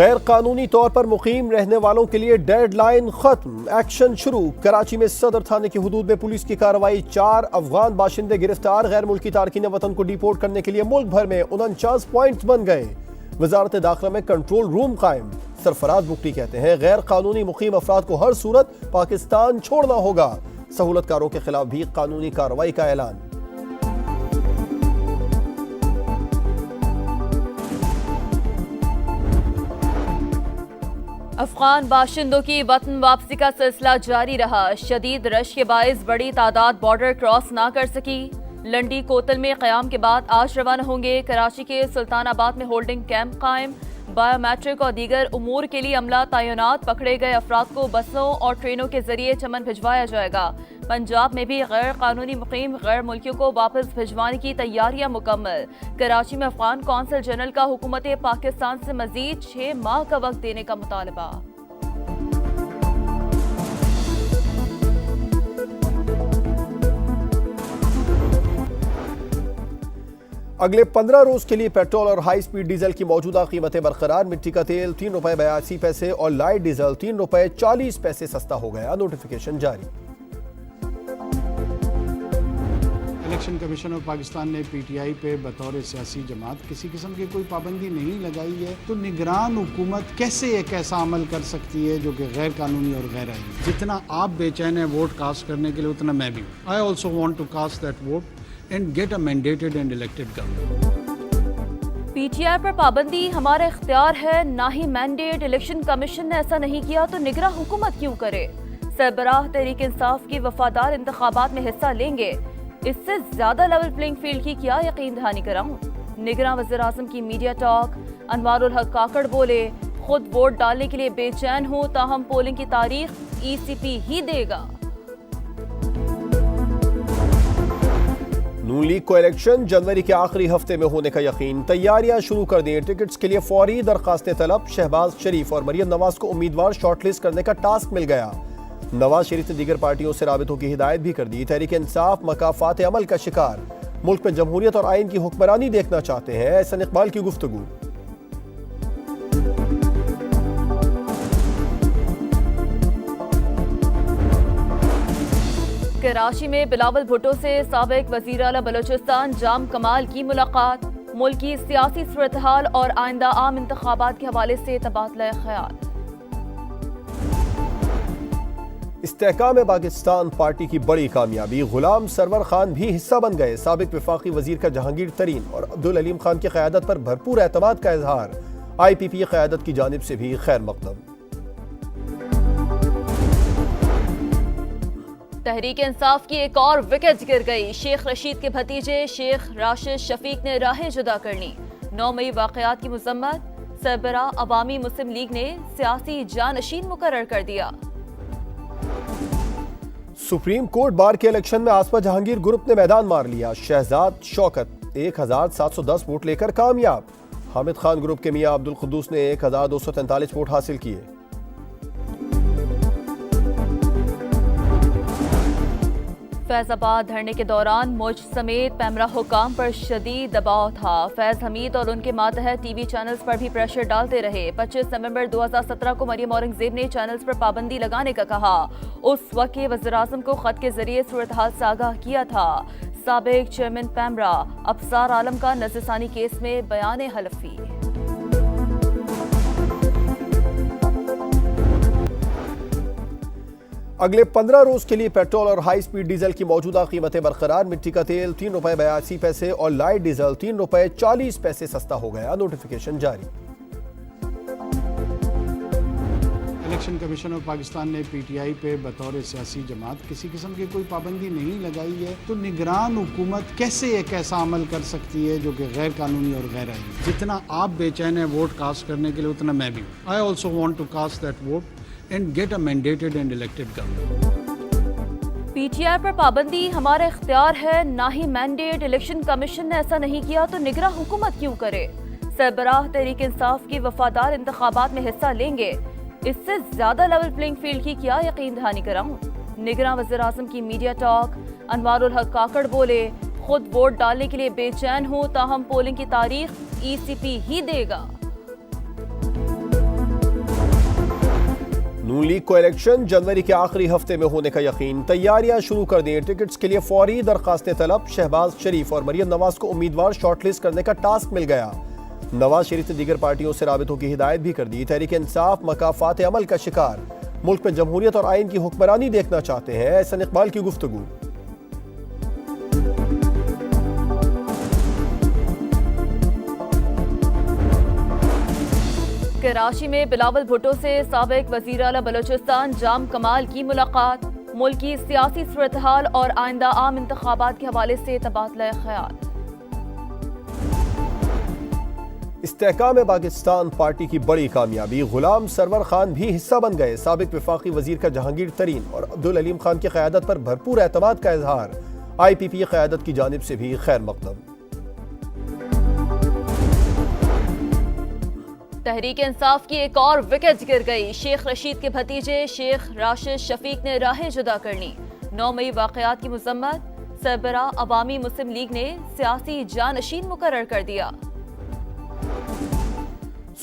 गैर कानूनी तौर पर मुकीम रहने वालों के लिए डेडलाइन खत्म, एक्शन शुरू। कराची में सदर थाने की हुदूद में पुलिस की कार्रवाई, 4 अफगान बाशिंदे गिरफ्तार। गैर मुल्की तारकीन वतन को डिपोर्ट करने के लिए मुल्क भर में 49 पॉइंट्स बन गए। वजारत दाखिला में कंट्रोल रूम कायम। सरफराज बुगटी कहते हैं गैर कानूनी मुकीम अफराद को हर सूरत पाकिस्तान छोड़ना होगा। सहूलतकारों के खिलाफ भी कानूनी कार्रवाई का ऐलान। अफगान बाशिंदों की वतन वापसी का सिलसिला जारी रहा। शदीद रश के बायस बड़ी तादाद बॉर्डर क्रॉस ना कर सकी। लंडी कोतल में क़याम के बाद आज रवाना होंगे। कराची के सुल्तानाबाद में होल्डिंग कैंप कायम। बायोमेट्रिक और दीगर उमूर के लिए अमला तैनात। पकड़े गए अफराद को बसों और ट्रेनों के जरिए चमन भिजवाया जाएगा। पंजाब में भी गैर कानूनी मुकीम गैर मुल्कियों को वापस भिजवाने की तैयारियां मुकम्मल। कराची में अफगान कौंसल जनरल का हुकूमत पाकिस्तान से मजीद 6 माह का वक्त देने का मुतालबा। अगले 15 रोज के लिए पेट्रोल और हाई स्पीड डीजल की मौजूदा कीमतें बरकरार। मिट्टी का तेल 3 रुपए 82 पैसे और लाइट डीजल 3 रुपए 40 पैसे सस्ता हो गया। नोटिफिकेशन जारी। इलेक्शन कमीशन ऑफ पाकिस्तान ने पीटीआई पे बतौर सियासी जमात किसी किस्म की कोई पाबंदी नहीं लगाई है, तो निगरान हुकूमत कैसे एक ऐसा अमल कर सकती है जो कि गैर कानूनी और गैर आईनी। जितना आप बेचैन है वोट कास्ट करने के लिए, उतना मैं भी हूँ। I also want to cast that vote and get a mandated and elected government। PTI पर पाबंदी हमारा इख्तियार है, ना ही मैंडेट। इलेक्शन कमीशन ने ऐसा नहीं किया तो निगरां हुकूमत क्यों करे। सरबराह तहरीक इंसाफ की वफादार इंतखाबात में हिस्सा लेंगे। इससे ज्यादा लेवल प्लेइंग फील्ड की क्या यकीन दहानी कराऊं। निगरां वज़ीर आज़म की मीडिया टॉक। अनवारुल हक काकड़ बोले, खुद वोट डालने के लिए बेचैन हूं, ताहम पोलिंग की तारीख ईसीपी ही देगा। नून लीग को इलेक्शन जनवरी के आखिरी हफ्ते में होने का यकीन। तैयारियां शुरू कर दी। टिकट्स के लिए फौरी दरखास्तें तलब। शहबाज शरीफ और मरियम नवाज को उम्मीदवार शॉर्टलिस्ट करने का टास्क मिल गया। नवाज शरीफ ने दीगर पार्टियों से राबितों की हिदायत भी कर दी। तहरीक इंसाफ मकाफात अमल का शिकार। मुल्क में जमहूरियत और आइन की हुक्मरानी देखना चाहते हैं। एहसन इकबाल की गुफ्तगू। कराची में बिलावल भुट्टो से साबिक वज़ीर आला बलोचिस्तान जाम कमाल की मुलाकात। मुल्क की सियासी सूरत-हाल और आइंदा आम इंतखाबात के हवाले से तबादला ख्याल। इस्तेहकाम पाकिस्तान पार्टी की बड़ी कामयाबी। गुलाम सरवर खान भी हिस्सा बन गए। साबिक वफाकी वजीर का जहांगीर तरीन और अब्दुल अलीम खान की क़यादत पर भरपूर एतमाद का इजहार। IPP क़यादत की जानिब से भी खैर मकदम। तहरीक इंसाफ की एक और विकेट गिर गई। शेख रशीद के भतीजे शेख राशिद शफीक ने राहें जुदा कर ली। 9 मई वाक़यात की मुज़म्मत। सरबराह अवामी मुस्लिम लीग ने सियासी जानशीन मुकर्रर कर दिया। सुप्रीम कोर्ट बार के इलेक्शन में आसपा जहांगीर ग्रुप ने मैदान मार लिया। शहजाद शौकत 1710 वोट लेकर कामयाब। हामिद खान ग्रुप के मियां अब्दुल कुद्दूस ने 1243 वोट हासिल किए। फैजाबाद धरने के दौरान मुझ समेत पैमरा हुकाम पर शदीद दबाव था। फैज हमीद और उनके मातहत टीवी चैनल्स पर भी प्रेशर डालते रहे। 25 नवंबर 2017 को मरियम औरंगजेब ने चैनल्स पर पाबंदी लगाने का कहा। उस वक्त के वज़ीर आज़म को खत के जरिए सूरत हाल से आगाह किया था। साबिक चेयरमैन पैमरा अफसार आलम का नज़रसानी केस में बयान हलफी। अगले 15 रोज के लिए पेट्रोल और हाई स्पीड डीजल की मौजूदा कीमतें बरकरार। मिट्टी का तेल 3 रुपए 82 पैसे और लाइट डीजल 3 रुपए 40 पैसे सस्ता हो गया। नोटिफिकेशन जारी। इलेक्शन कमीशन ऑफ पाकिस्तान ने पीटीआई पे बतौर सियासी जमात किसी किस्म की कोई पाबंदी नहीं लगाई है, तो निगरान हुकूमत कैसे एक ऐसा अमल कर सकती है जो कि गैर कानूनी और गैर आईनी। जितना आप बेचैन है वोट कास्ट करने के लिए, उतना मैं भी हूँ। I also want to cast that vote and get a mandated and elected government। PTI पर पाबंदी हमारा इख्तियार है, ना ही मैंडेट। इलेक्शन कमीशन ने ऐसा नहीं किया तो निगरां हुकूमत क्यों करे। सरबराह तहरीक इंसाफ की वफादार इंतखाबात में हिस्सा लेंगे। इससे ज्यादा लेवल प्लेइंग फील्ड की क्या यकीन दहानी कराऊं। निगरां वज़ीर आज़म की मीडिया टॉक। अनवारुल हक काकड़ बोले, खुद वोट डालने के लिए बेचैन हूं, ताहम पोलिंग की तारीख ईसीपी ही देगा। नून लीग को इलेक्शन जनवरी के आखिरी हफ्ते में होने का यकीन, तैयारियां शुरू कर दी। टिकट्स के लिए फौरी दरखास्तें तलब। शहबाज शरीफ और मरियम नवाज को उम्मीदवार शॉर्टलिस्ट करने का टास्क मिल गया। नवाज शरीफ ने दीगर पार्टियों से राबितों की हिदायत भी कर दी। तहरीक इंसाफ मकाफात अमल का शिकार, मुल्क में जमहूरियत और आइन की हुक्मरानी देखना चाहते हैं। एहसन इकबाल की गुफ्तगू। कराची में बिलावल भुट्टो से साबिक वजीर आला बलोचिस्तान जाम कमाल की मुलाकात। मुल्क की सियासी सूरत-हाल और आइंदा आम इंतखाबात के हवाले से तबादला ख्याल। इस्तेहकाम पाकिस्तान पार्टी की बड़ी कामयाबी, गुलाम सरवर खान भी हिस्सा बन गए। साबिक वफाकी वजीर का जहांगीर तरीन और अब्दुल अलीम खान की क़यादत पर भरपूर एतमाद का इजहार। IPP क़यादत की जानिब से भी खैर मकदम। तहरीक इंसाफ की एक और विकेट गिर गई। शेख रशीद के भतीजे शेख राशिद शफीक ने राहें जुदा कर ली। 9 मई वाकयात की मजम्मत। सरबरा अवामी मुस्लिम लीग ने सियासी जानशीन मुकर्रर कर दिया।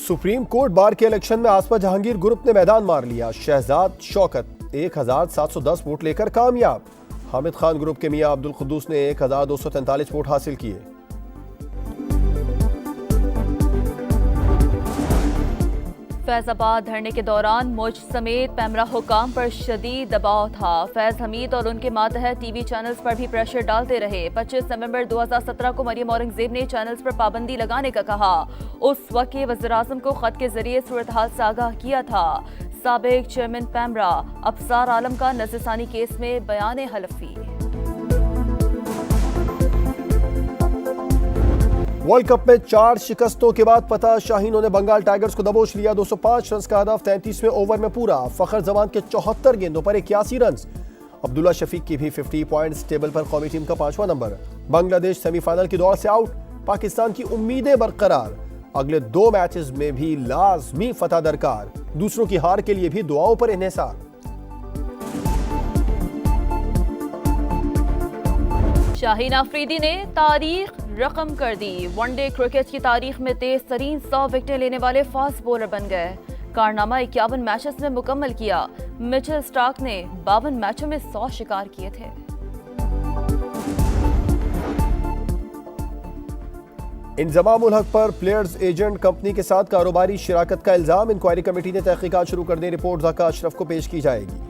सुप्रीम कोर्ट बार के इलेक्शन में आसपा जहांगीर ग्रुप ने मैदान मार लिया। शहजाद शौकत 1710 वोट लेकर कामयाब। हामिद खान ग्रुप के मियां अब्दुल कुद्दूस ने 1243 वोट हासिल किए। फैजाबाद धरने के दौरान मुझ समेत पैमरा हुकाम पर शदीद दबाव था। फैज हमीद और उनके मातहत TV चैनल्स पर भी प्रेशर डालते रहे। 25 नवंबर 2017 को मरियम औरंगजेब ने चैनल्स पर पाबंदी लगाने का कहा। उस वक्त के वज़ीर-ए-आज़म को खत के जरिए सूरत हाल से आगाह किया था। साबिक चेयरमैन पैमरा अफसार आलम का नज़रसानी केस में बयान हलफी। वर्ल्ड कप में 4 शिकस्तों के बाद पता शाहीनों ने बंगाल टाइगर्स को दबोच लिया। 205 रन का हदफ 33वें ओवर में पूरा। फखर जमान के 74 गेंदों पर 81 रन। अब्दुल्ला शफीक की भी 50 पॉइंट्स। टेबल पर कौमी टीम का 5वां नंबर। बांग्लादेश सेमीफाइनल की दौड़ से आउट। पाकिस्तान की उम्मीदें बरकरार। अगले 2 मैचेस में भी लाजमी फतह दरकार। दूसरों की हार के लिए भी दुआओं पर इन्हिसार। शाहीन अफरीदी ने तारीख रकम कर दी। वनडे क्रिकेट की तारीख में तेज तरीन 100 विकेटें लेने वाले फास्ट बॉलर बन गए। कारनामा 51 मैचेस में मुकम्मल किया। मिचेल स्टार्क ने 52 मैचों में 100 शिकार किए थे। इंजमाम उल हक पर प्लेयर्स एजेंट कंपनी के साथ कारोबारी शराकत का इल्जाम। इंक्वायरी कमेटी ने तहकीकात शुरू कर दी। रिपोर्ट ज़का अशरफ को पेश की जाएगी।